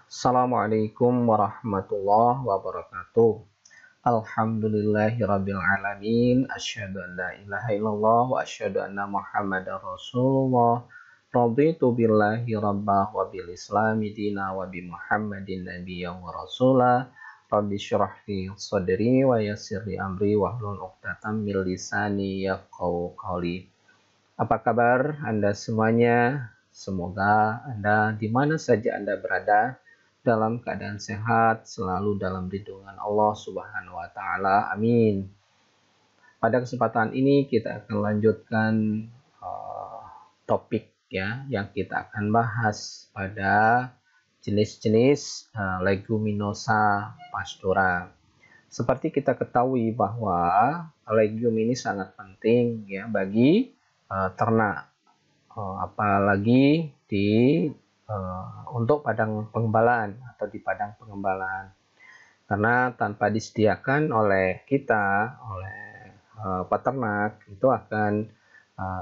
Assalamualaikum warahmatullahi wabarakatuh. Alhamdulillahirabbil alamin. Asyhadu an la ilaha illallah wa asyhadu anna Muhammadar Rasulullah. Raditu billahi rabbah wa bil islami dina wa bi Muhammadin nabiyyan wa rasula. Rabbi syrah li sadri wa yassir li amri wahlul 'uqdatam min lisani yafqahu qawli. Apa kabar Anda semuanya? Semoga Anda di mana saja Anda berada dalam keadaan sehat, selalu dalam lindungan Allah Subhanahu wa taala. Amin. Pada kesempatan ini kita akan lanjutkan topik ya yang kita akan bahas pada jenis-jenis leguminosa pastura. Seperti kita ketahui bahwa legume ini sangat penting ya bagi ternak, apalagi untuk padang pengembalaan atau di padang pengembalaan, karena tanpa disediakan oleh kita, oleh peternak, itu akan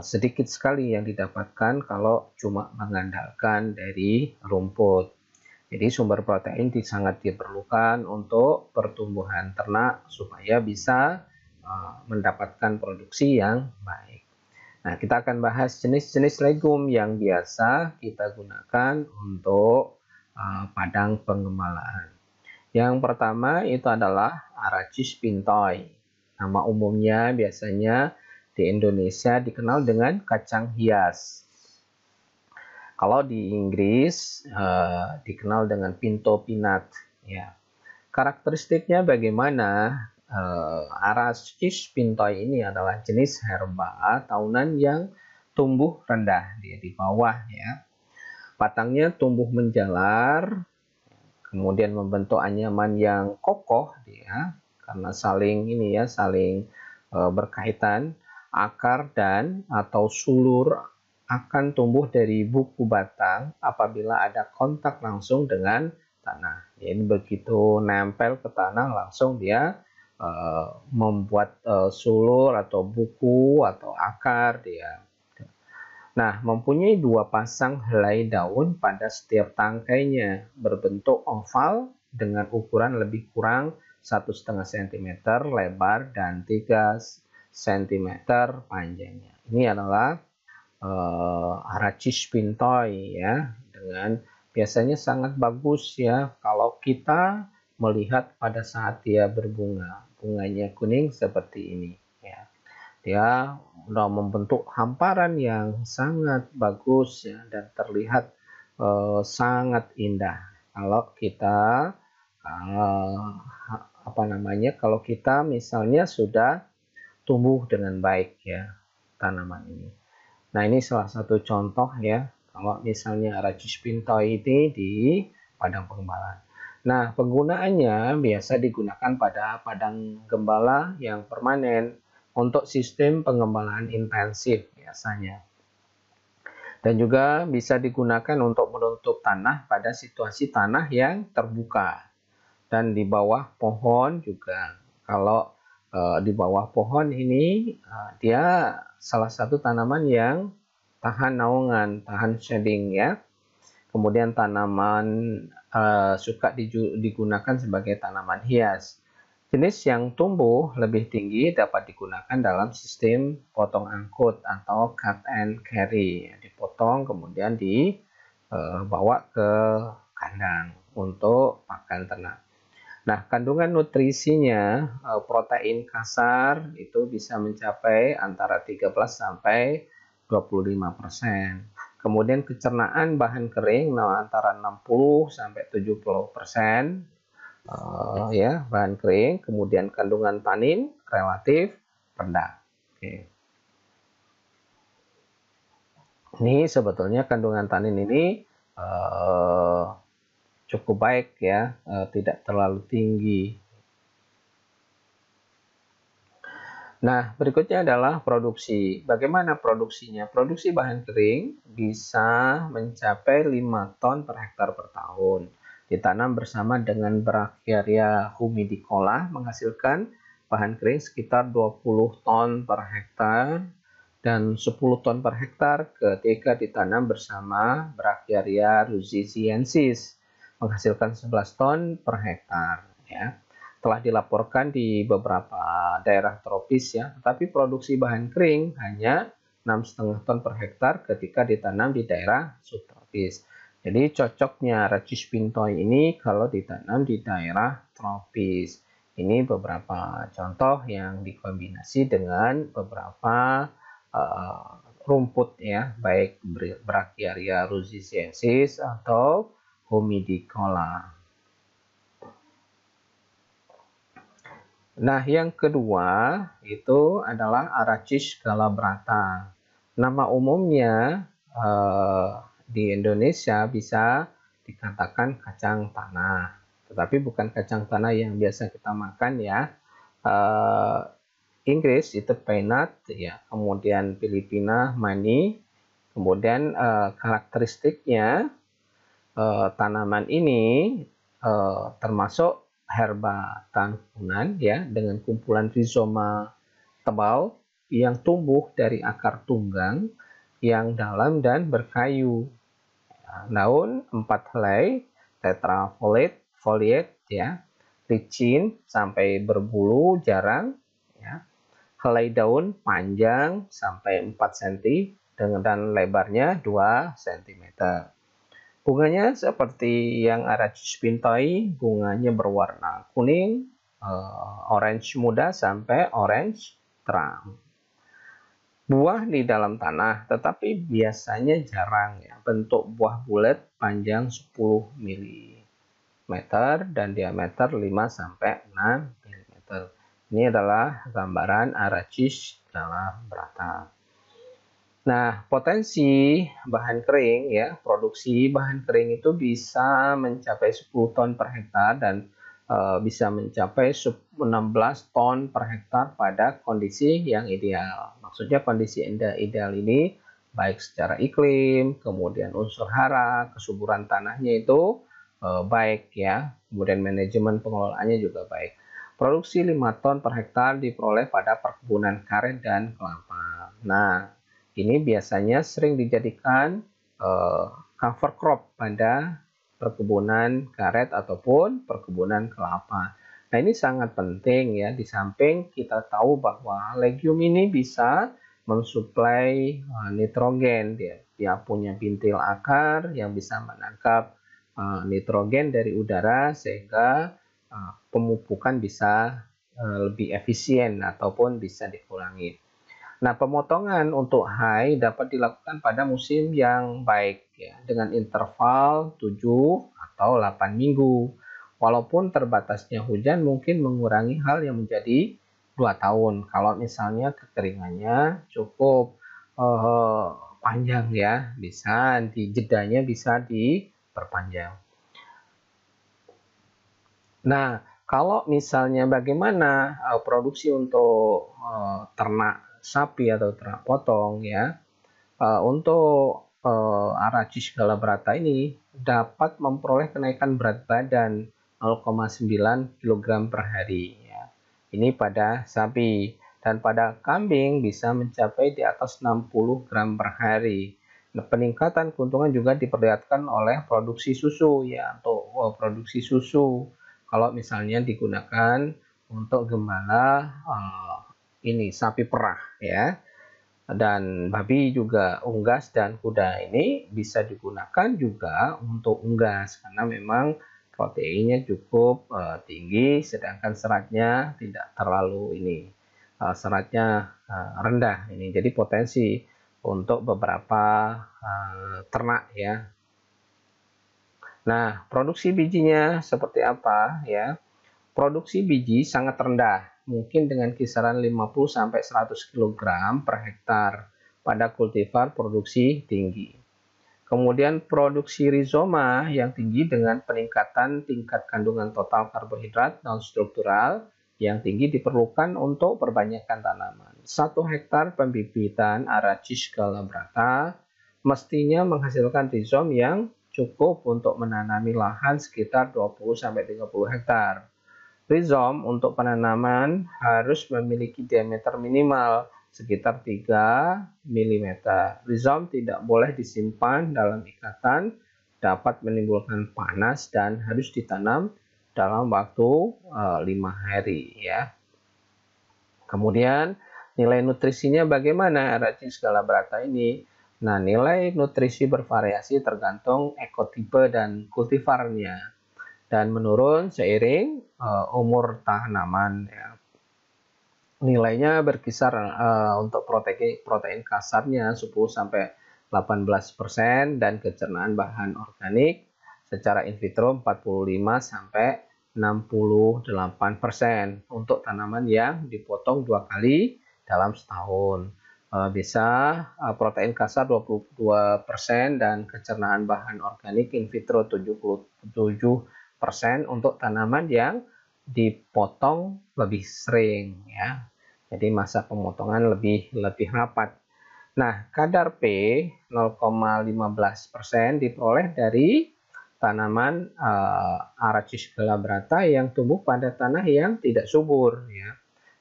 sedikit sekali yang didapatkan kalau cuma mengandalkan dari rumput. Jadi sumber protein sangat diperlukan untuk pertumbuhan ternak supaya bisa mendapatkan produksi yang baik. Nah, kita akan bahas jenis-jenis legum yang biasa kita gunakan untuk padang pengembalaan. Yang pertama itu adalah Arachis pintoi. Nama umumnya biasanya di Indonesia dikenal dengan kacang hias. Kalau di Inggris dikenal dengan pinto peanut. Ya. Karakteristiknya bagaimana? Arachis pintoi ini adalah jenis herba tahunan yang tumbuh rendah di bawah ya. Batangnya tumbuh menjalar, kemudian membentuk anyaman yang kokoh ya, karena saling berkaitan. Akar dan atau sulur akan tumbuh dari buku batang apabila ada kontak langsung dengan tanah. Jadi begitu nempel ke tanah langsung dia membuat sulur atau buku atau akar dia. Nah, mempunyai 2 pasang helai daun pada setiap tangkainya, berbentuk oval dengan ukuran lebih kurang 1,5 cm lebar dan 3 cm panjangnya. Ini adalah Arachis pintoi ya, dengan biasanya sangat bagus ya kalau kita melihat pada saat dia berbunga. Bunganya kuning seperti ini ya. Dia sudah membentuk hamparan yang sangat bagus ya, dan terlihat sangat indah kalau kita kalau kita misalnya sudah tumbuh dengan baik ya tanaman ini. Nah, ini salah satu contoh ya kalau misalnya Arachis pintoi ini di padang pengembalaan. Nah, penggunaannya biasa digunakan pada padang gembala yang permanen untuk sistem pengembalaan intensif biasanya. Dan juga bisa digunakan untuk menutup tanah pada situasi tanah yang terbuka. Dan di bawah pohon juga. Kalau di bawah pohon ini dia salah satu tanaman yang tahan naungan, tahan shading ya. Kemudian tanaman suka digunakan sebagai tanaman hias. Jenis yang tumbuh lebih tinggi dapat digunakan dalam sistem potong angkut atau cut and carry. Dipotong kemudian dibawa ke kandang untuk pakan ternak. Nah, kandungan nutrisinya protein kasar itu bisa mencapai antara 13 sampai 25%. Kemudian pencernaan bahan kering antara 60 sampai 70%. Ya, bahan kering. Kemudian kandungan tanin relatif rendah. Oke. Ini sebetulnya kandungan tanin ini cukup baik ya, tidak terlalu tinggi. Nah, berikutnya adalah produksi. Bagaimana produksinya? Produksi bahan kering bisa mencapai 5 ton per hektar per tahun. Ditanam bersama dengan Brachyria humidicola menghasilkan bahan kering sekitar 20 ton per hektar dan 10 ton per hektar ketika ditanam bersama Brachyria ruziziensis. menghasilkan 11 ton per hektar ya. Telah dilaporkan di beberapa daerah tropis ya, tetapi produksi bahan kering hanya 6,5 ton per hektar ketika ditanam di daerah subtropis. Jadi cocoknya Rachis pintoi ini kalau ditanam di daerah tropis. Ini beberapa contoh yang dikombinasi dengan beberapa rumput ya, baik Brachyaria ruziensis atau Humidicola. Nah, yang kedua itu adalah Arachis galabrata. Nama umumnya di Indonesia bisa dikatakan kacang tanah, tetapi bukan kacang tanah yang biasa kita makan ya. Inggris itu peanut ya, kemudian Filipina mani, kemudian karakteristiknya tanaman ini termasuk herba tahunan ya, dengan kumpulan rizoma tebal yang tumbuh dari akar tunggang yang dalam dan berkayu. Daun 4 helai, tetrafoliate ya, licin sampai berbulu jarang ya. Helai daun panjang sampai 4 cm dan lebarnya 2 cm. Bunganya seperti yang Arachis pintoi, bunganya berwarna kuning, orange muda sampai orange terang. Buah di dalam tanah, tetapi biasanya jarang ya. Bentuk buah bulat panjang 10 mm dan diameter 5 sampai 6 mm. Ini adalah gambaran Arachis galabrata. Nah, potensi bahan kering ya, produksi bahan kering itu bisa mencapai 10 ton per hektar dan bisa mencapai 16 ton per hektar pada kondisi yang ideal. Maksudnya kondisi ideal ini baik secara iklim, kemudian unsur hara, kesuburan tanahnya itu baik ya, kemudian manajemen pengelolaannya juga baik. Produksi 5 ton per hektar diperoleh pada perkebunan karet dan kelapa. Nah, ini biasanya sering dijadikan cover crop pada perkebunan karet ataupun perkebunan kelapa. Nah, ini sangat penting ya, di samping kita tahu bahwa legume ini bisa mensuplai nitrogen. Dia punya bintil akar yang bisa menangkap nitrogen dari udara sehingga pemupukan bisa lebih efisien ataupun bisa dikurangi. Nah, pemotongan untuk high dapat dilakukan pada musim yang baik ya, dengan interval 7 atau 8 minggu. Walaupun terbatasnya hujan mungkin mengurangi hal yang menjadi 2 tahun. Kalau misalnya kekeringannya cukup panjang ya, bisa jedanya bisa diperpanjang. Nah, kalau misalnya bagaimana produksi untuk ternak sapi atau ternak potong ya, untuk Arachis galabrata ini dapat memperoleh kenaikan berat badan 0,9 kg per hari ya. Ini pada sapi, dan pada kambing bisa mencapai di atas 60 gram per hari. Nah, peningkatan keuntungan juga diperlihatkan oleh produksi susu ya, untuk produksi susu. Kalau misalnya digunakan untuk gembala ini sapi perah ya, dan babi juga unggas dan kuda ini bisa digunakan juga untuk unggas karena memang proteinnya cukup tinggi, sedangkan seratnya tidak terlalu ini, seratnya rendah ini, jadi potensi untuk beberapa ternak ya. Nah, produksi bijinya seperti apa ya? Produksi biji sangat rendah, mungkin dengan kisaran 50-100 kg per hektar pada kultivar produksi tinggi. Kemudian produksi rizoma yang tinggi dengan peningkatan tingkat kandungan total karbohidrat non-struktural yang tinggi diperlukan untuk perbanyakkan tanaman. 1 hektar pembibitan Arachis galabrata mestinya menghasilkan rizom yang cukup untuk menanami lahan sekitar 20-30 hektar. Rizom untuk penanaman harus memiliki diameter minimal sekitar 3 mm. Rizom tidak boleh disimpan dalam ikatan dapat menimbulkan panas dan harus ditanam dalam waktu 5 hari ya. Kemudian nilai nutrisinya bagaimana racun skalabrata ini? Nah, nilai nutrisi bervariasi tergantung ekotipe dan kultivarnya dan menurun seiring umur tanaman ya. Nilainya berkisar untuk protein kasarnya 10 sampai 18% dan kecernaan bahan organik secara in vitro 45 sampai 68% untuk tanaman yang dipotong 2 kali dalam setahun. Bisa protein kasar 22% dan kecernaan bahan organik in vitro 77% untuk tanaman yang dipotong lebih sering ya. Jadi masa pemotongan lebih rapat. Nah, kadar P 0,15% diperoleh dari tanaman Arachis glabrata yang tumbuh pada tanah yang tidak subur ya.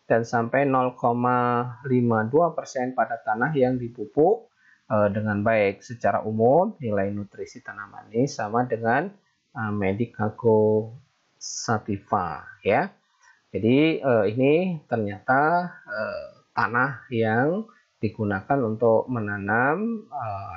Dan sampai 0,52% pada tanah yang dipupuk dengan baik. Secara umum nilai nutrisi tanaman ini sama dengan Medicago sativa ya. Jadi ini ternyata tanah yang digunakan untuk menanam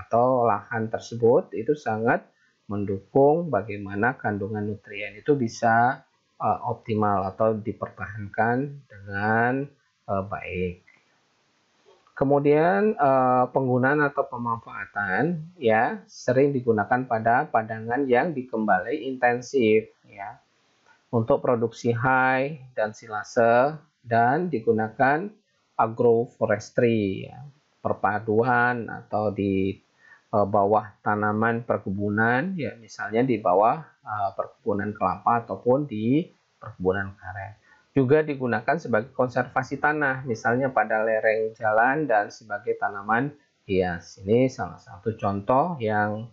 atau lahan tersebut itu sangat mendukung bagaimana kandungan nutrien itu bisa optimal atau dipertahankan dengan baik. Kemudian penggunaan atau pemanfaatan ya sering digunakan pada padangan yang dikembali intensif ya untuk produksi hai dan silase dan digunakan agroforestry ya, perpaduan atau di bawah tanaman perkebunan ya misalnya di bawah perkebunan kelapa ataupun di perkebunan karet. Juga digunakan sebagai konservasi tanah, misalnya pada lereng jalan dan sebagai tanaman hias. Ini salah satu contoh yang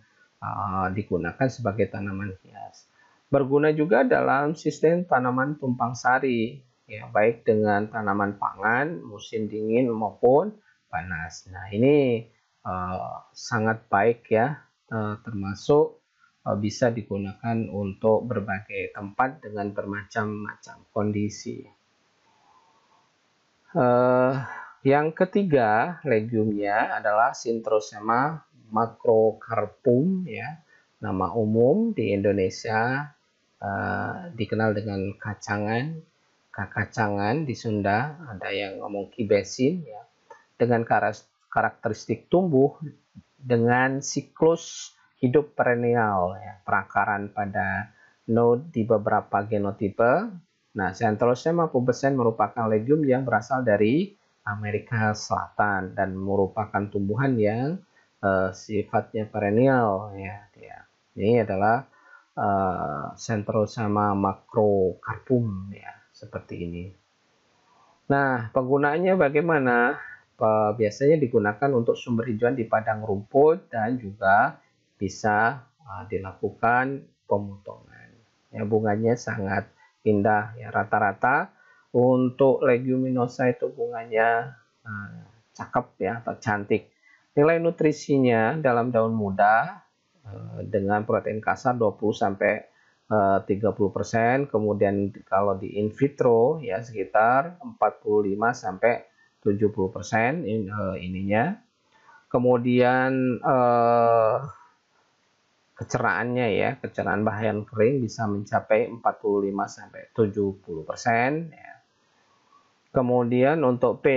digunakan sebagai tanaman hias. Berguna juga dalam sistem tanaman tumpang sari, ya, baik dengan tanaman pangan, musim dingin maupun panas. Nah, ini sangat baik ya, termasuk bisa digunakan untuk berbagai tempat dengan bermacam-macam kondisi. Yang ketiga legiumnya adalah Centrosema macrocarpum ya. Nama umum di Indonesia dikenal dengan kacangan di Sunda, ada yang ngomong kibesin ya. Dengan karakteristik tumbuh dengan siklus hidup perennial ya, perakaran pada node di beberapa genotipe. Nah, Centrosema pubescens merupakan legium yang berasal dari Amerika Selatan dan merupakan tumbuhan yang sifatnya perennial ya. Ini adalah Centrosema macrocarpum ya, seperti ini. Nah, penggunaannya bagaimana? Biasanya digunakan untuk sumber hijauan di padang rumput dan juga bisa dilakukan pemotongan. Ya, bunganya sangat indah ya, rata-rata untuk leguminosa itu bunganya cakep ya atau cantik. Nilai nutrisinya dalam daun muda dengan protein kasar 20 sampai 30%, kemudian kalau di in vitro ya sekitar 45 sampai 70% ininya. Kemudian kecerahannya ya, keceraan bahan kering bisa mencapai 45 sampai 70% ya. Kemudian untuk P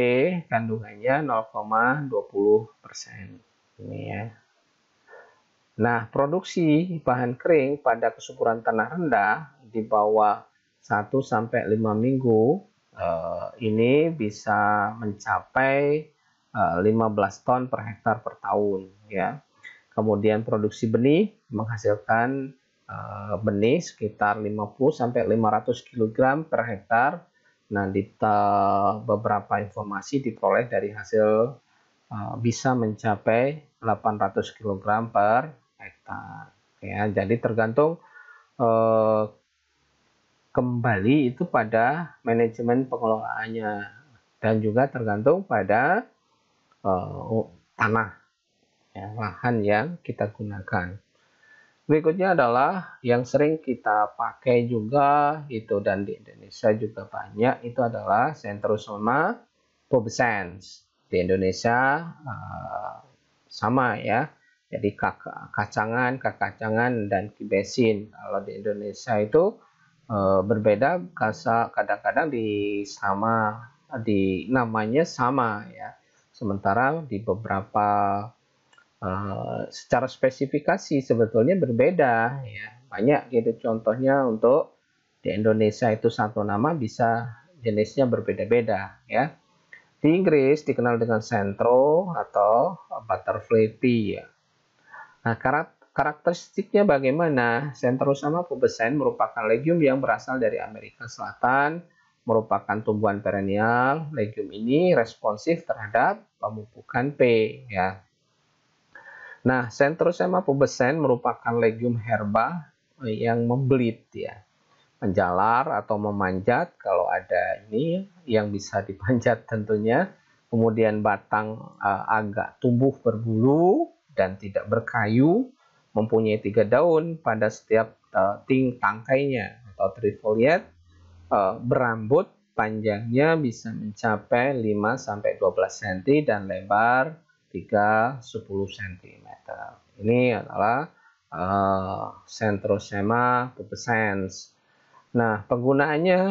kandungannya 0,20% ini ya. Nah, produksi bahan kering pada kesuburan tanah rendah di bawah 1 sampai 5 minggu ini bisa mencapai 15 ton per hektar per tahun ya. Kemudian produksi benih menghasilkan benih sekitar 50 sampai 500 kg per hektar. Nah, beberapa informasi diperoleh dari hasil bisa mencapai 800 kg per hektar ya. Jadi tergantung kembali itu pada manajemen pengelolaannya dan juga tergantung pada tanah ya, lahan yang kita gunakan. Berikutnya adalah yang sering kita pakai juga itu dan di Indonesia juga banyak, itu adalah Centrosoma pubescens. Di Indonesia sama ya. Jadi kakacangan dan kibesin. Kalau di Indonesia itu berbeda, kadang-kadang di namanya sama ya. Sementara di beberapa secara spesifikasi sebetulnya berbeda ya, banyak gitu contohnya. Untuk di Indonesia itu satu nama bisa jenisnya berbeda-beda ya. Di Inggris dikenal dengan Centro atau Butterfly pea ya. Nah, karakteristiknya bagaimana? Centrosoma pubescens merupakan legume yang berasal dari Amerika Selatan, merupakan tumbuhan perennial. Legume ini responsif terhadap pemupukan P ya. Nah, Centrosema pubescens merupakan legume herba yang membelit ya, menjalar atau memanjat kalau ada ini yang bisa dipanjat tentunya. Kemudian batang agak tumbuh berbulu dan tidak berkayu, mempunyai 3 daun pada setiap tangkainya atau trifoliate, berambut, panjangnya bisa mencapai 5-12 cm dan lebar 3-10 cm. Ini adalah Centrosema pubescens. Nah, penggunaannya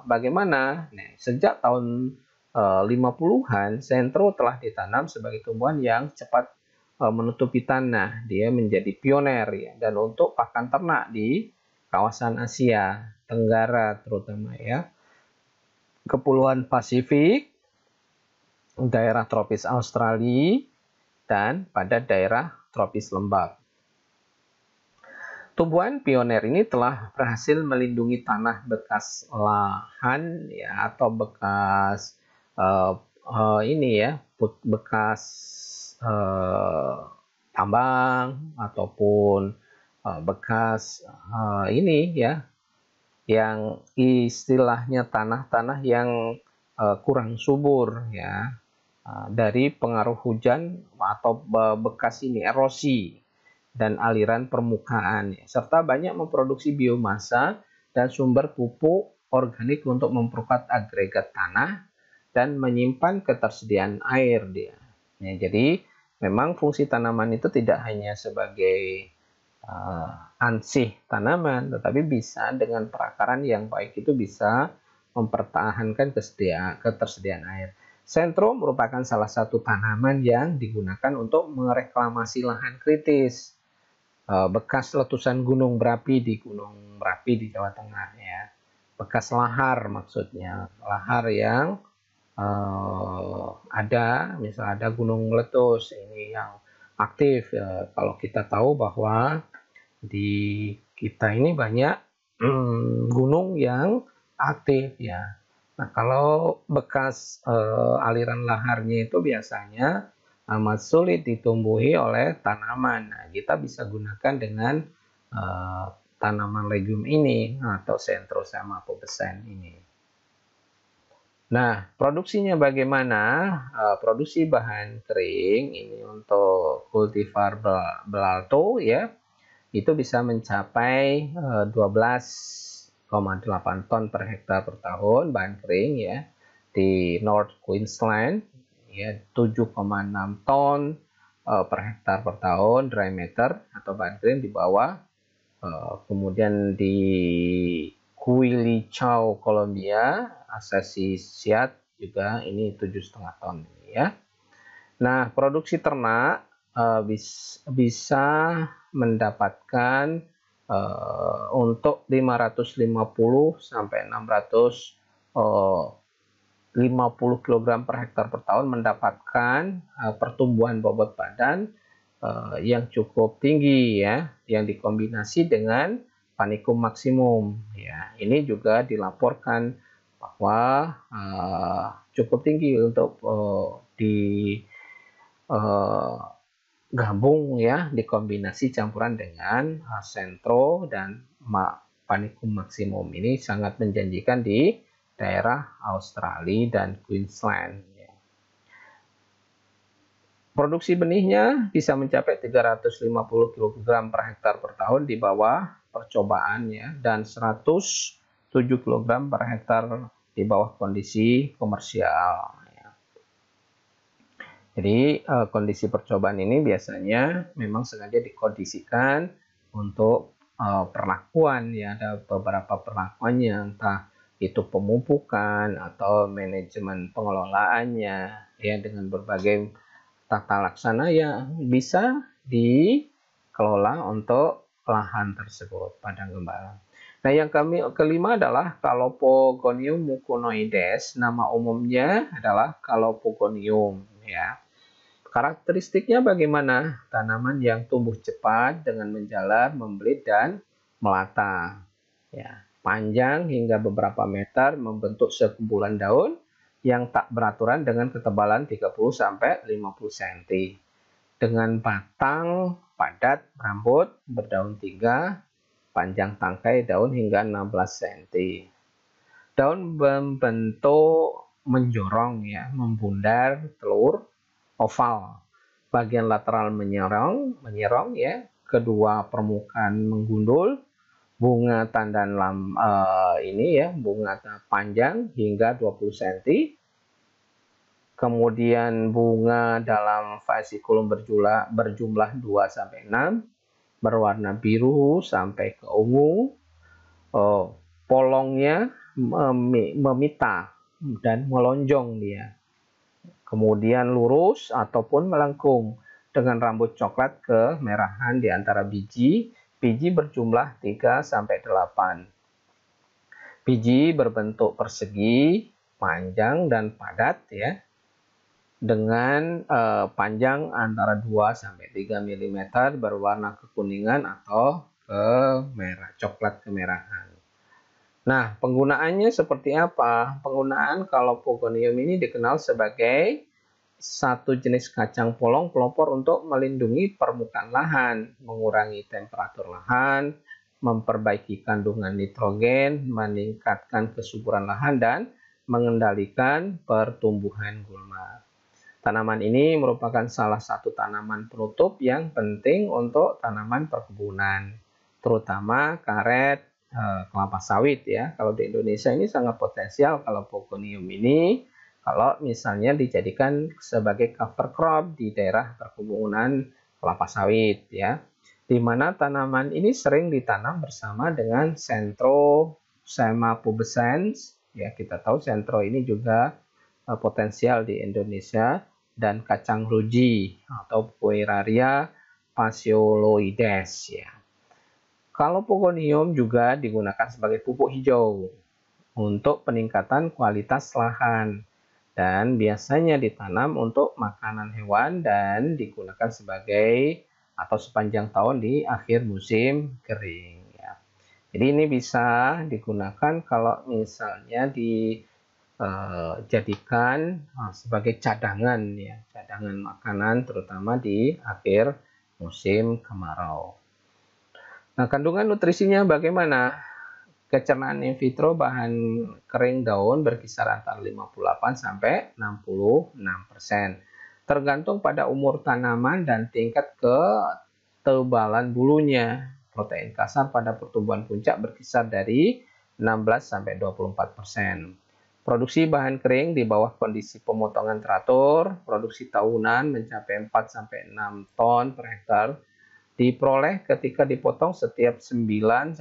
bagaimana? Nah, sejak tahun 50-an, Centro telah ditanam sebagai tumbuhan yang cepat menutupi tanah. Dia menjadi pioner ya, dan untuk pakan ternak di kawasan Asia Tenggara terutama ya, Kepulauan Pasifik, daerah tropis Australia, dan pada daerah tropis lembab. Tumbuhan pioner ini telah berhasil melindungi tanah bekas lahan ya, atau bekas ini ya, bekas tambang ataupun bekas ini ya, yang istilahnya tanah-tanah yang kurang subur ya, dari pengaruh hujan atau bekas ini erosi dan aliran permukaan, serta banyak memproduksi biomasa dan sumber pupuk organik untuk memperkuat agregat tanah dan menyimpan ketersediaan air dia. Ya, jadi memang fungsi tanaman itu tidak hanya sebagai ansih tanaman, tetapi bisa dengan perakaran yang baik itu bisa mempertahankan ketersediaan air. Centro merupakan salah satu tanaman yang digunakan untuk mereklamasi lahan kritis, bekas letusan gunung berapi di Jawa Tengah ya, bekas lahar, maksudnya lahar yang ada gunung meletus ini yang aktif. Kalau kita tahu bahwa di kita ini banyak gunung yang aktif ya. Nah, kalau bekas aliran laharnya itu biasanya amat sulit ditumbuhi oleh tanaman. Nah, kita bisa gunakan dengan tanaman legume ini atau Centrosema pubescens ini. Nah, produksinya bagaimana? Produksi bahan kering ini untuk kultivar belalto ya, itu bisa mencapai 12,8 ton per hektar per tahun bahan kering ya. Di North Queensland ya 7,6 ton per hektar per tahun dry matter atau bahan kering di bawah. Kemudian di Quilichao, Colombia, Assassinat juga ini 7,5 ton ya. Nah, produksi ternak bisa mendapatkan untuk 550 sampai 650 kg per hektar per tahun, mendapatkan pertumbuhan bobot badan yang cukup tinggi ya, yang dikombinasi dengan panikum maksimum ya. Ini juga dilaporkan bahwa cukup tinggi untuk gabung ya, dikombinasi campuran dengan Centro dan panikum maksimum. Ini sangat menjanjikan di daerah Australia dan Queensland. Produksi benihnya bisa mencapai 350 kg per hektar per tahun di bawah percobaan ya, dan 107 kg per hektar di bawah kondisi komersial. Jadi kondisi percobaan ini biasanya memang sengaja dikondisikan untuk perlakuan ya, ada beberapa perlakuannya, entah itu pemupukan atau manajemen pengelolaannya ya, dengan berbagai tata laksana yang bisa dikelola untuk lahan tersebut, padang gembala. Nah, yang kelima adalah Calopogonium muconoides. Nama umumnya adalah Calopogonium ya. Karakteristiknya bagaimana? Tanaman yang tumbuh cepat dengan menjalar, membelit dan melata. Ya, panjang hingga beberapa meter, membentuk sekumpulan daun yang tak beraturan dengan ketebalan 30-50 cm. Dengan batang padat, rambut, berdaun 3, panjang tangkai daun hingga 16 cm. Daun membentuk menjorong ya, membundar, telur, oval. Bagian lateral menyerong ya, kedua permukaan menggundul, bunga tandan ini ya, bunga panjang hingga 20 cm. Kemudian bunga dalam fasikulum berjumlah 2-6, berwarna biru sampai ke ungu. Polongnya memita dan melonjong dia. Kemudian lurus ataupun melengkung dengan rambut coklat kemerahan di antara biji. Biji berjumlah 3-8. Biji berbentuk persegi, panjang dan padat ya, dengan panjang antara 2-3 mm, berwarna kekuningan atau coklat kemerahan. Nah, penggunaannya seperti apa? Penggunaan Calopogonium ini dikenal sebagai satu jenis kacang polong pelopor untuk melindungi permukaan lahan, mengurangi temperatur lahan, memperbaiki kandungan nitrogen, meningkatkan kesuburan lahan, dan mengendalikan pertumbuhan gulma. Tanaman ini merupakan salah satu tanaman penutup yang penting untuk tanaman perkebunan, terutama karet, kelapa sawit ya. Kalau di Indonesia ini sangat potensial kalau Calopogonium ini, kalau misalnya dijadikan sebagai cover crop di daerah perkebunan kelapa sawit ya, di mana tanaman ini sering ditanam bersama dengan Centrosema pubescens ya. Kita tahu Centro ini juga potensial di Indonesia, dan kacang ruji atau Pueraria fascioloides ya. Calopogonium juga digunakan sebagai pupuk hijau untuk peningkatan kualitas lahan, dan biasanya ditanam untuk makanan hewan dan digunakan sebagai atau sepanjang tahun di akhir musim kering ya. Jadi ini bisa digunakan kalau misalnya dijadikan sebagai cadangan ya, cadangan makanan terutama di akhir musim kemarau. Nah, kandungan nutrisinya bagaimana? Kecernaan in vitro bahan kering daun berkisar antara 58-66%. Tergantung pada umur tanaman dan tingkat ketebalan bulunya. Protein kasar pada pertumbuhan puncak berkisar dari 16-24%. Produksi bahan kering di bawah kondisi pemotongan teratur, produksi tahunan mencapai 4-6 ton per hektar, diperoleh ketika dipotong setiap 9-12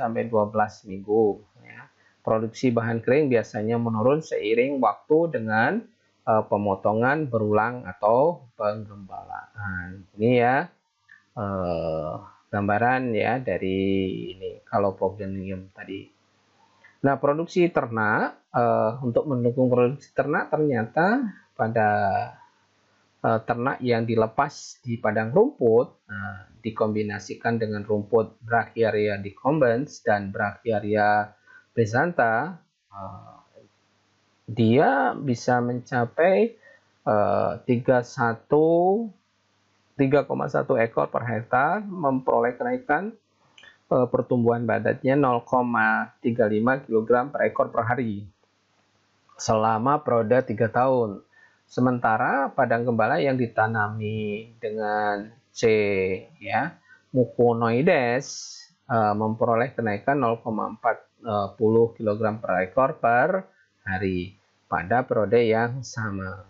minggu. Ya. Produksi bahan kering biasanya menurun seiring waktu dengan pemotongan berulang atau penggembalaan. Ini ya gambaran ya dari ini Calopogonium tadi. Nah, produksi ternak, untuk mendukung produksi ternak ternyata pada ternak yang dilepas di padang rumput, dikombinasikan dengan rumput Brachyria decumbens dan Brachyria brezanta, dia bisa mencapai 3,1 ekor per hektar, memperoleh kenaikan pertumbuhan badannya 0,35 kg per ekor per hari selama periode 3 tahun. Sementara padang gembala yang ditanami dengan C ya, muconoides memperoleh kenaikan 0,40 kg per ekor per hari pada periode yang sama.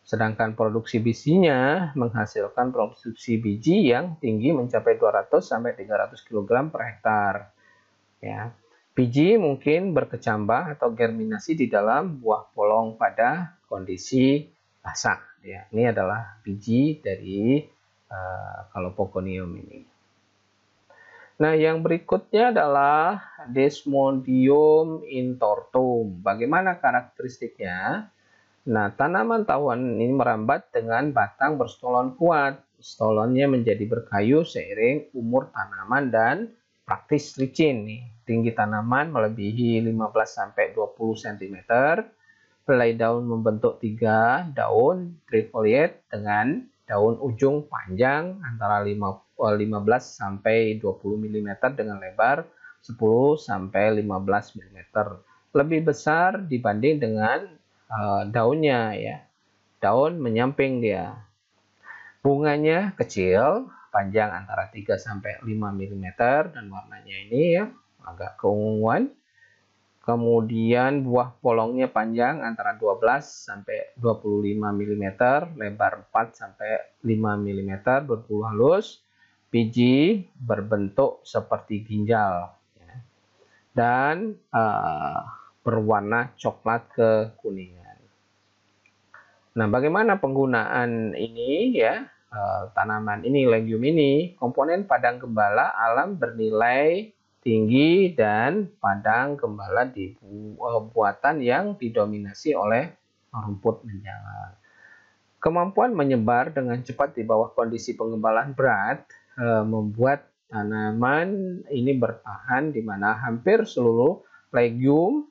Sedangkan produksi bijinya menghasilkan produksi biji yang tinggi mencapai 200 sampai 300 kg per hektar. Ya. Biji mungkin berkecambah atau germinasi di dalam buah polong pada kondisi basah. Ya. Ini adalah biji dari Calopogonium ini. Nah, yang berikutnya adalah Desmodium intortum. Bagaimana karakteristiknya? Nah, tanaman tawon ini merambat dengan batang berstolon kuat. Stolonnya menjadi berkayu seiring umur tanaman dan praktis licin. Tinggi tanaman melebihi 15-20 cm. Helai daun membentuk 3 daun trifoliate dengan daun ujung panjang antara 15 sampai 20 mm dengan lebar 10 sampai 15 mm. Lebih besar dibanding dengan daunnya ya. Daun menyamping dia. Bunganya kecil, panjang antara 3 sampai 5 mm dan warnanya ini ya agak keunguan. Kemudian buah polongnya panjang antara 12 sampai 25 mm, lebar 4 sampai 5 mm, berbulu halus, biji berbentuk seperti ginjal ya. Dan berwarna coklat kekuningan. Nah, bagaimana penggunaan ini ya? Tanaman ini, legume ini, komponen padang gembala alam bernilai tinggi dan padang gembala buatan yang didominasi oleh rumput menjalar. Kemampuan menyebar dengan cepat di bawah kondisi penggembalaan berat membuat tanaman ini bertahan di mana hampir seluruh legume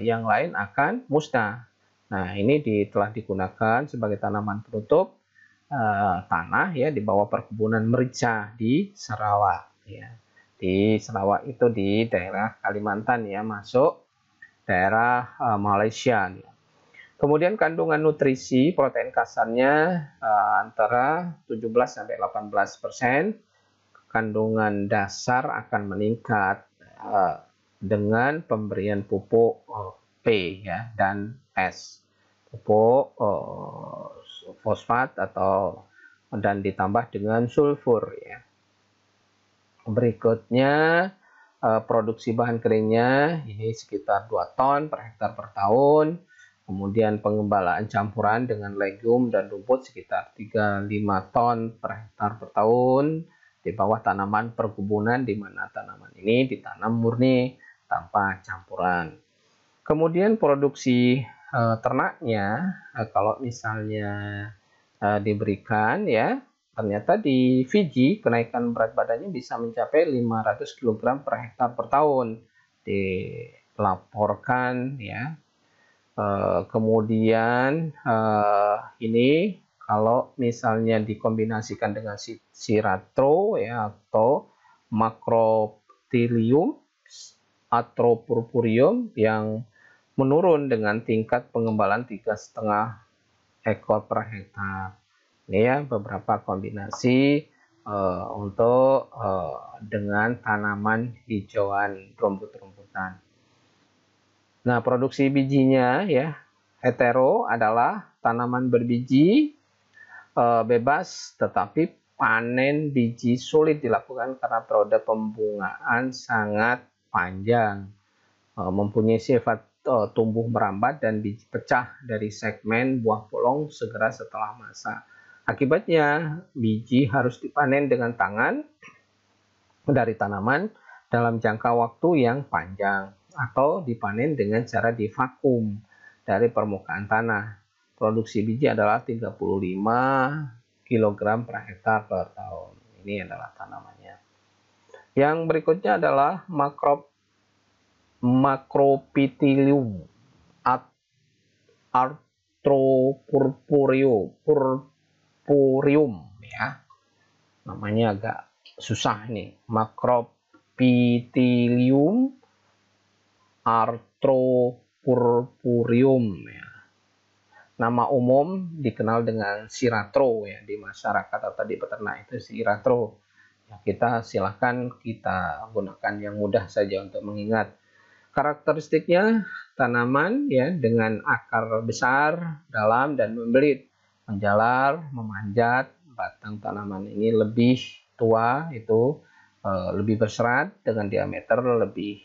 yang lain akan musnah. Nah, ini telah digunakan sebagai tanaman penutup tanah ya di bawah perkebunan merica di Sarawak ya. Di Sarawak itu di daerah Kalimantan ya, masuk daerah Malaysia ya. Kemudian kandungan nutrisi protein kasarnya antara 17 sampai 18%. Kandungan dasar akan meningkat dengan pemberian pupuk P ya dan S. Pupuk fosfat dan ditambah dengan sulfur ya. Berikutnya produksi bahan keringnya ini sekitar 2 ton per hektar per tahun. Kemudian pengembalaan campuran dengan legum dan rumput sekitar 3-5 ton per hektar per tahun di bawah tanaman perkebunan di mana tanaman ini ditanam murni tanpa campuran. Kemudian produksi ternaknya kalau misalnya diberikan ya, ternyata di Fiji kenaikan berat badannya bisa mencapai 500 kg per hektar per tahun dilaporkan ya. Kemudian ini kalau misalnya dikombinasikan dengan siratro ya atau Macroptylium atropurpureum yang menurun dengan tingkat pengembalaan 3,5 ekor per hektar. Ini ya beberapa kombinasi untuk dengan tanaman hijauan rumput-rumputan. Nah, produksi bijinya ya, hetero adalah tanaman berbiji bebas, tetapi panen biji sulit dilakukan karena periode pembungaan sangat panjang, mempunyai sifat tumbuh merambat dan biji pecah dari segmen buah polong segera setelah masa. Akibatnya, biji harus dipanen dengan tangan dari tanaman dalam jangka waktu yang panjang atau dipanen dengan cara divakum dari permukaan tanah. Produksi biji adalah 35 kg per hektar per tahun. Ini adalah tanamannya. Yang berikutnya adalah Macropytilium arthropurpureum ya. Namanya agak susah nih. Macropytilium arthropurpureum ya. Nama umum dikenal dengan siratro ya di masyarakat atau di peternak itu siratro. Ya, silahkan kita gunakan yang mudah saja untuk mengingat. Karakteristiknya tanaman ya dengan akar besar, dalam dan membelit, menjalar, memanjat. Batang tanaman ini lebih tua itu lebih berserat dengan diameter lebih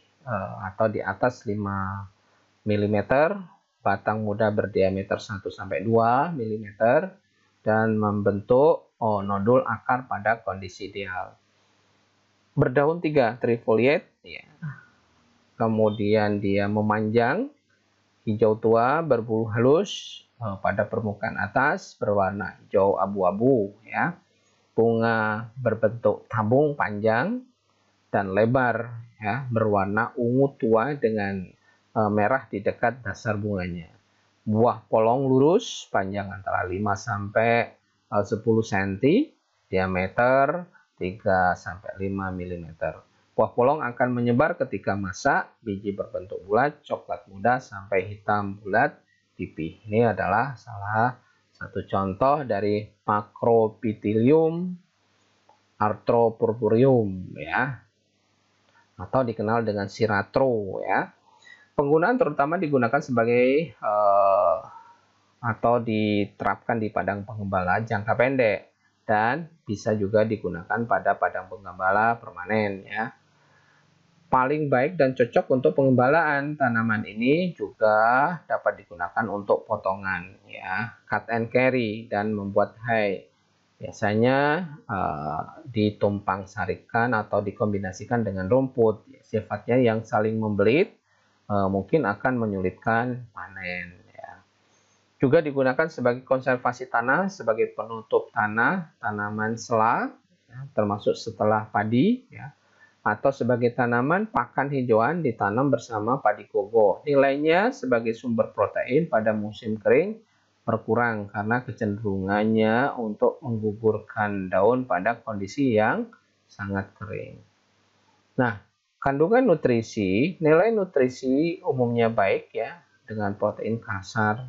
atau di atas 5 mm, batang muda berdiameter 1-2 mm dan membentuk nodul akar pada kondisi ideal. Berdaun 3, trifoliate ya. Kemudian dia memanjang, hijau tua, berbulu halus pada permukaan atas, berwarna hijau abu-abu ya. Bunga berbentuk tabung panjang dan lebar ya, berwarna ungu tua dengan merah di dekat dasar bunganya. Buah polong lurus, panjang antara 5 sampai 10 cm, diameter 3-5 mm. Buah polong akan menyebar ketika masak, biji berbentuk bulat, coklat muda sampai hitam bulat pipih. Ini adalah salah satu contoh dari Macrophyllum arthropurpureum ya, atau dikenal dengan siratro ya. Penggunaan terutama digunakan sebagai atau diterapkan di padang penggembala jangka pendek dan bisa juga digunakan pada padang penggembala permanen ya. Paling baik dan cocok untuk pengembalaan tanaman ini juga dapat digunakan untuk potongan ya, cut and carry dan membuat hay. Biasanya ditumpang sarikan atau dikombinasikan dengan rumput. Sifatnya yang saling membelit mungkin akan menyulitkan panen. Ya. Juga digunakan sebagai konservasi tanah, sebagai penutup tanah, tanaman sela, ya, termasuk setelah padi, ya, atau sebagai tanaman pakan hijauan ditanam bersama padi gogo. Nilainya sebagai sumber protein pada musim kering berkurang karena kecenderungannya untuk menggugurkan daun pada kondisi yang sangat kering. Nah, kandungan nutrisi, nilai nutrisi umumnya baik ya, dengan protein kasar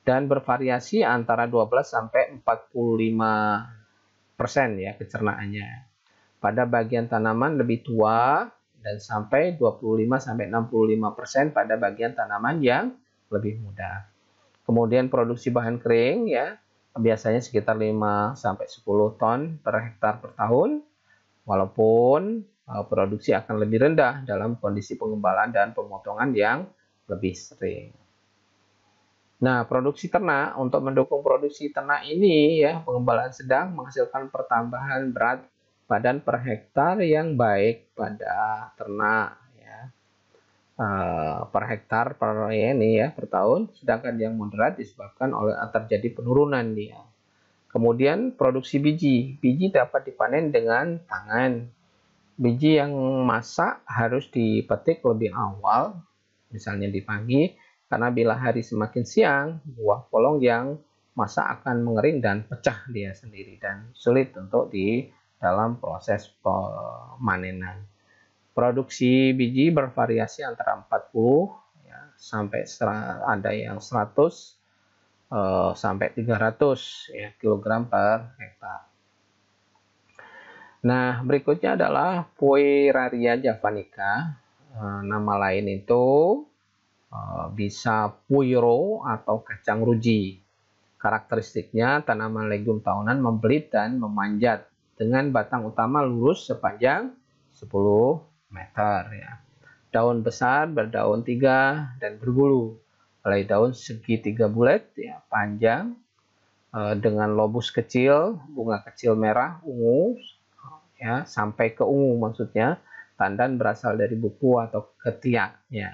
dan bervariasi antara 12 sampai 45% ya kecernaannya. Pada bagian tanaman lebih tua dan sampai 25-65% pada bagian tanaman yang lebih muda. Kemudian produksi bahan kering ya, biasanya sekitar 5-10 ton per hektar per tahun, walaupun produksi akan lebih rendah dalam kondisi pengembalaan dan pemotongan yang lebih sering. Nah, produksi ternak, untuk mendukung produksi ternak ini ya, pengembalaan sedang menghasilkan pertambahan berat badan per hektar yang baik pada ternak ya, per hektar per ini ya per tahun, sedangkan yang moderat disebabkan oleh terjadi penurunan dia. Kemudian produksi biji dapat dipanen dengan tangan. Biji yang masak harus dipetik lebih awal, misalnya di pagi, karena bila hari semakin siang, buah polong yang masak akan mengering dan pecah dia sendiri dan sulit untuk di dalam proses pemanenan. Produksi biji bervariasi antara 40 ya, sampai ada yang 100 sampai 300 ya, kilogram per hektar. Nah, berikutnya adalah Pueraria javanica. Nama lain itu bisa puiro atau kacang ruji. Karakteristiknya tanaman legum tahunan membelit dan memanjat dengan batang utama lurus sepanjang 10 meter ya. Daun besar, berdaun 3 dan berbulu. Helai daun segitiga bulat ya, panjang dengan lobus kecil, bunga kecil merah ungu ya, sampai ke ungu maksudnya. Tandan berasal dari buku atau ketiak ya.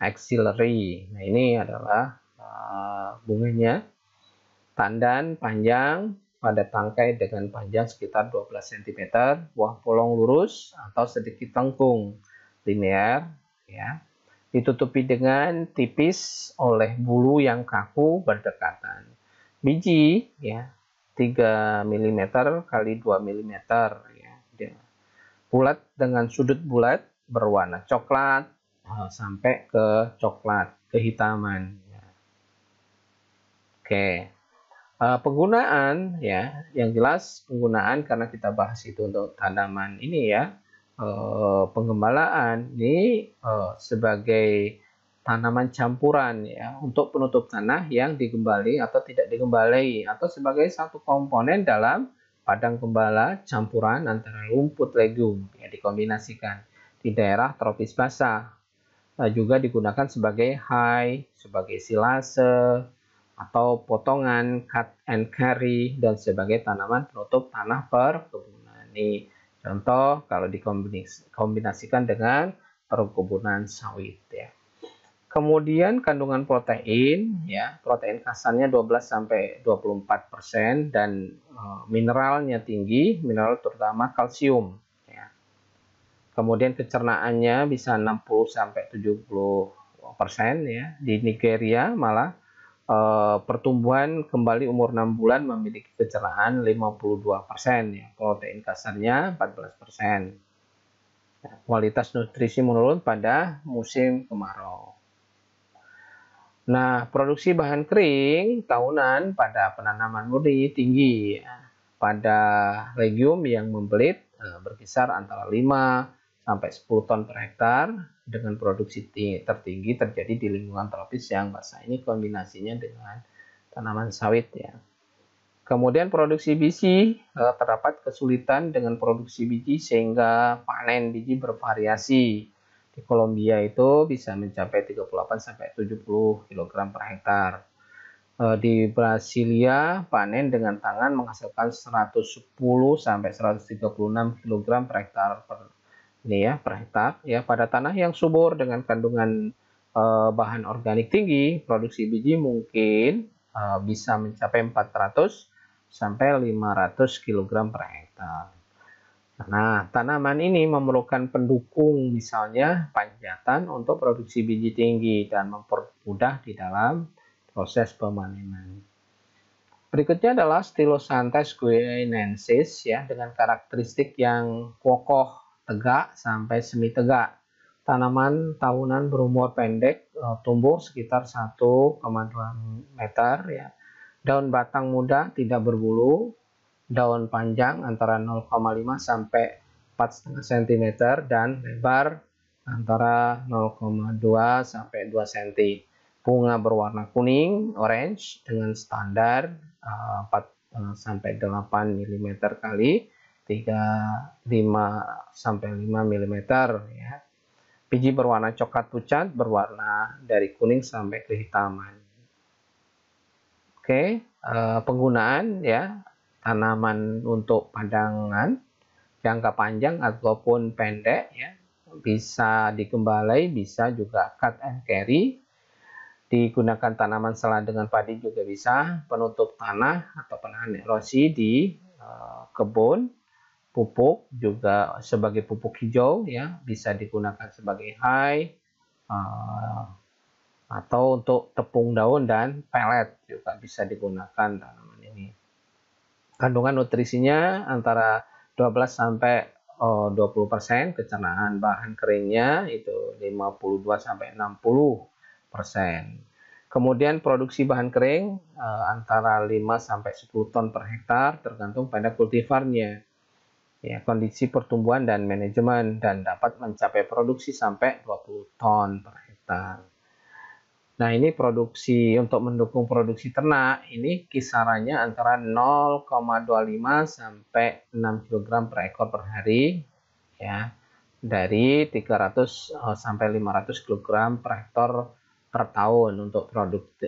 Axillary. Nah, ini adalah bunganya. Tandan panjang pada tangkai dengan panjang sekitar 12 cm, buah polong lurus atau sedikit lengkung, linear ya. Ditutupi dengan tipis oleh bulu yang kaku berdekatan. Biji ya 3 mm kali 2 mm ya. Bulat dengan sudut bulat berwarna coklat sampai ke coklat kehitaman. Oke. Penggunaan ya, yang jelas penggunaan karena kita bahas itu untuk tanaman ini ya, penggembalaan ini sebagai tanaman campuran ya untuk penutup tanah yang digembali atau tidak digembali atau sebagai satu komponen dalam padang gembala campuran antara rumput legum ya dikombinasikan di daerah tropis basah. Juga digunakan sebagai hay, sebagai silase, atau potongan cut and carry dan sebagai tanaman penutup tanah perkebunan. Ini contoh kalau dikombinasikan dengan perkebunan sawit ya. Kemudian kandungan protein ya, protein kasarnya 12 sampai 24% dan mineralnya tinggi, mineral terutama kalsium ya. Kemudian pencernaannya bisa 60 sampai 70% ya. Di Nigeria malah pertumbuhan kembali umur 6 bulan memiliki pencernaan 52% ya. Protein kasarnya 14%. Ya, kualitas nutrisi menurun pada musim kemarau. Nah, produksi bahan kering tahunan pada penanaman murni tinggi ya. Pada legium yang membelit berkisar antara 5 sampai 10 ton per hektar dengan produksi tertinggi terjadi di lingkungan tropis yang basah. Ini kombinasinya dengan tanaman sawit ya. Kemudian produksi biji terdapat kesulitan dengan produksi biji sehingga panen biji bervariasi. Di Kolombia itu bisa mencapai 38 sampai 70 kg per hektar. Di Brasilia panen dengan tangan menghasilkan 110 sampai 136 kg per hektar per hektar ya. Pada tanah yang subur dengan kandungan bahan organik tinggi, produksi biji mungkin bisa mencapai 400 sampai 500 kg per hektar. Nah, tanaman ini memerlukan pendukung misalnya panjatan untuk produksi biji tinggi dan mempermudah di dalam proses pemanenan. Berikutnya adalah Stylosanthes guianensis ya dengan karakteristik yang kokoh, tegak sampai semi tegak. Tanaman tahunan berumur pendek, tumbuh sekitar 1,2 meter ya. Daun batang muda tidak berbulu, daun panjang antara 0,5 sampai 4,5 cm dan lebar antara 0,2 sampai 2 cm. Bunga berwarna kuning, orange dengan standar 4 sampai 8 mm kali 3,5 sampai 5 mm ya. Biji berwarna coklat pucat, berwarna dari kuning sampai kehitaman. Oke, penggunaan ya tanaman untuk padangan jangka panjang ataupun pendek ya, bisa digembala, bisa juga cut and carry. Digunakan tanaman selat dengan padi juga bisa, penutup tanah atau penahan erosi di kebun, pupuk juga sebagai pupuk hijau ya, bisa digunakan sebagai hay atau untuk tepung daun dan pelet juga bisa digunakan tanaman ini. Kandungan nutrisinya antara 12 sampai 20%, pencernaan bahan keringnya itu 52 sampai 60%. Kemudian produksi bahan kering antara 5 sampai 10 ton per hektar tergantung pada kultivarnya. Ya, kondisi pertumbuhan dan manajemen dan dapat mencapai produksi sampai 20 ton per hektar. Nah, ini produksi untuk mendukung produksi ternak, ini kisarannya antara 0,25 sampai 6 kg per ekor per hari ya. Dari 300 sampai 500 kg per hektar per tahun untuk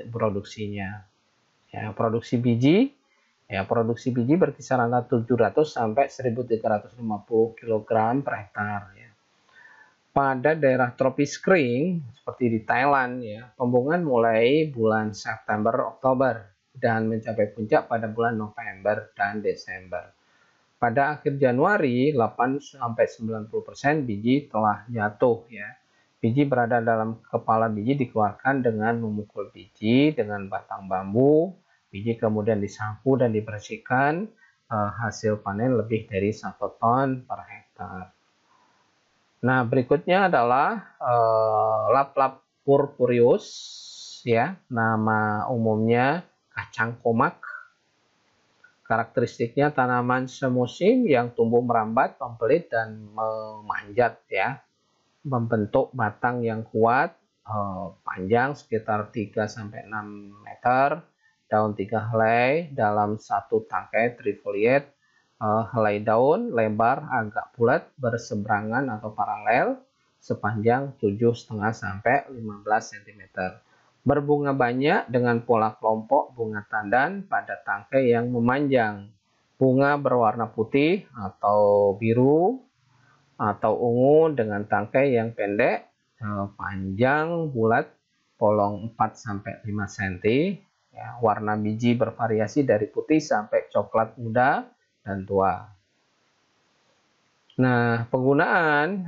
produksinya. Ya, produksi biji berkisar antara 700 sampai 1350 kg per hektar ya. Pada daerah tropis kering seperti di Thailand ya, pembungan mulai bulan September Oktober dan mencapai puncak pada bulan November dan Desember. Pada akhir Januari 8 sampai 90% biji telah jatuh ya. Biji berada dalam kepala biji dikeluarkan dengan memukul biji dengan batang bambu. Biji kemudian disapu dan dibersihkan. Hasil panen lebih dari 1 ton per hektar. Nah, berikutnya adalah Laplap purpureus ya, nama umumnya kacang komak. Karakteristiknya tanaman semusim yang tumbuh merambat, membelit, dan memanjat ya. Membentuk batang yang kuat, panjang sekitar 3-6 meter, daun 3 helai dalam satu tangkai trifoliate, helai daun lebar agak bulat berseberangan atau paralel sepanjang 7,5 sampai 15 cm. Berbunga banyak dengan pola kelompok bunga tandan pada tangkai yang memanjang. Bunga berwarna putih atau biru atau ungu dengan tangkai yang pendek, panjang, bulat, polong 4-5 cm. Ya, warna biji bervariasi dari putih sampai coklat muda dan tua. Nah, penggunaan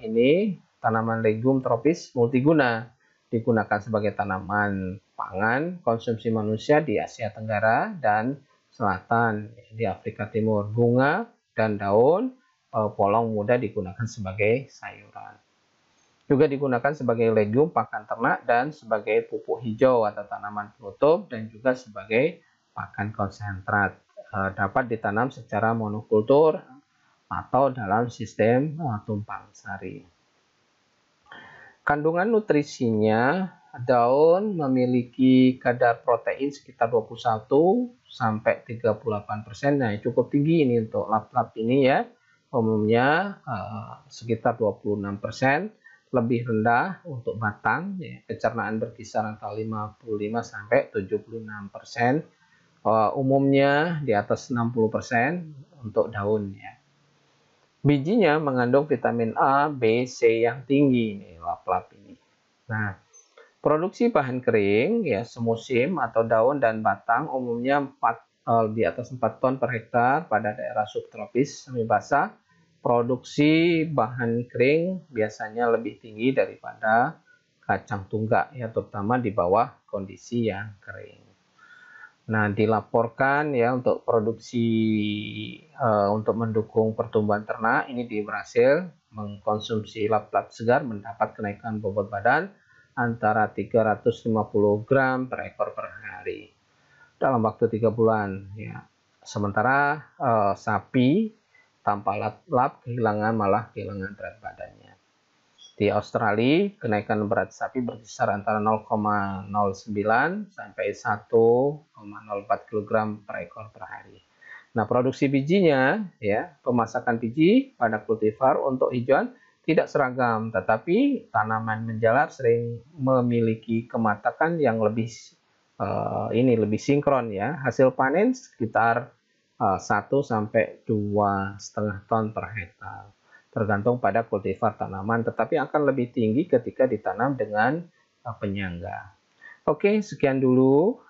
ini tanaman legum tropis multiguna, digunakan sebagai tanaman pangan konsumsi manusia di Asia Tenggara dan Selatan, di Afrika Timur. Bunga dan daun polong muda digunakan sebagai sayuran. Juga digunakan sebagai legum pakan ternak dan sebagai pupuk hijau atau tanaman penutup dan juga sebagai pakan konsentrat. Dapat ditanam secara monokultur atau dalam sistem tumpang sari. Kandungan nutrisinya, daun memiliki kadar protein sekitar 21 sampai 38%. Nah, cukup tinggi ini untuk lap-lap ini ya. Umumnya sekitar 26%. Lebih rendah untuk batang, ya, pencernaan berkisar antara 55 sampai 76%. Umumnya di atas 60% untuk daun ya. Bijinya mengandung vitamin A, B, C yang tinggi nih lap-lap ini. Nah, produksi bahan kering ya semusim atau daun dan batang umumnya di atas 4 ton per hektar pada daerah subtropis semi basah. Produksi bahan kering biasanya lebih tinggi daripada kacang tunggak ya, terutama di bawah kondisi yang kering. Nah, dilaporkan ya untuk produksi untuk mendukung pertumbuhan ternak ini berhasil mengkonsumsi lap-lap segar mendapat kenaikan bobot badan antara 350 gram per ekor per hari dalam waktu 3 bulan ya. Sementara sapi tanpa lap-lap malah kehilangan berat badannya. Di Australia, kenaikan berat sapi berkisar antara 0,09 sampai 1,04 kg per ekor per hari. Nah, produksi bijinya, ya, pemasakan biji pada kultivar untuk hijauan tidak seragam, tetapi tanaman menjalar sering memiliki kematangan yang lebih lebih sinkron ya. Hasil panen sekitar 1 sampai 2,5 ton per hektar. Tergantung pada kultivar tanaman, tetapi akan lebih tinggi ketika ditanam dengan penyangga. Oke, sekian dulu.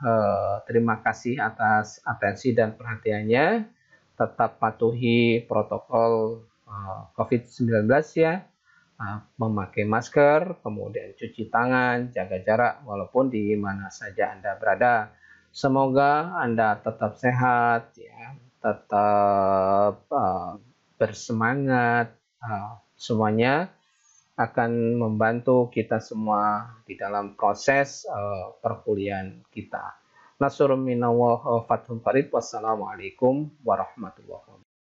Terima kasih atas atensi dan perhatiannya. Tetap patuhi protokol COVID-19 ya. Memakai masker, kemudian cuci tangan, jaga jarak walaupun di mana saja Anda berada. Semoga Anda tetap sehat, ya, tetap bersemangat. Semuanya akan membantu kita semua di dalam proses perkuliahan kita. Nasrun minallah wa fathun qarib. Wassalamualaikum warahmatullahi wabarakatuh.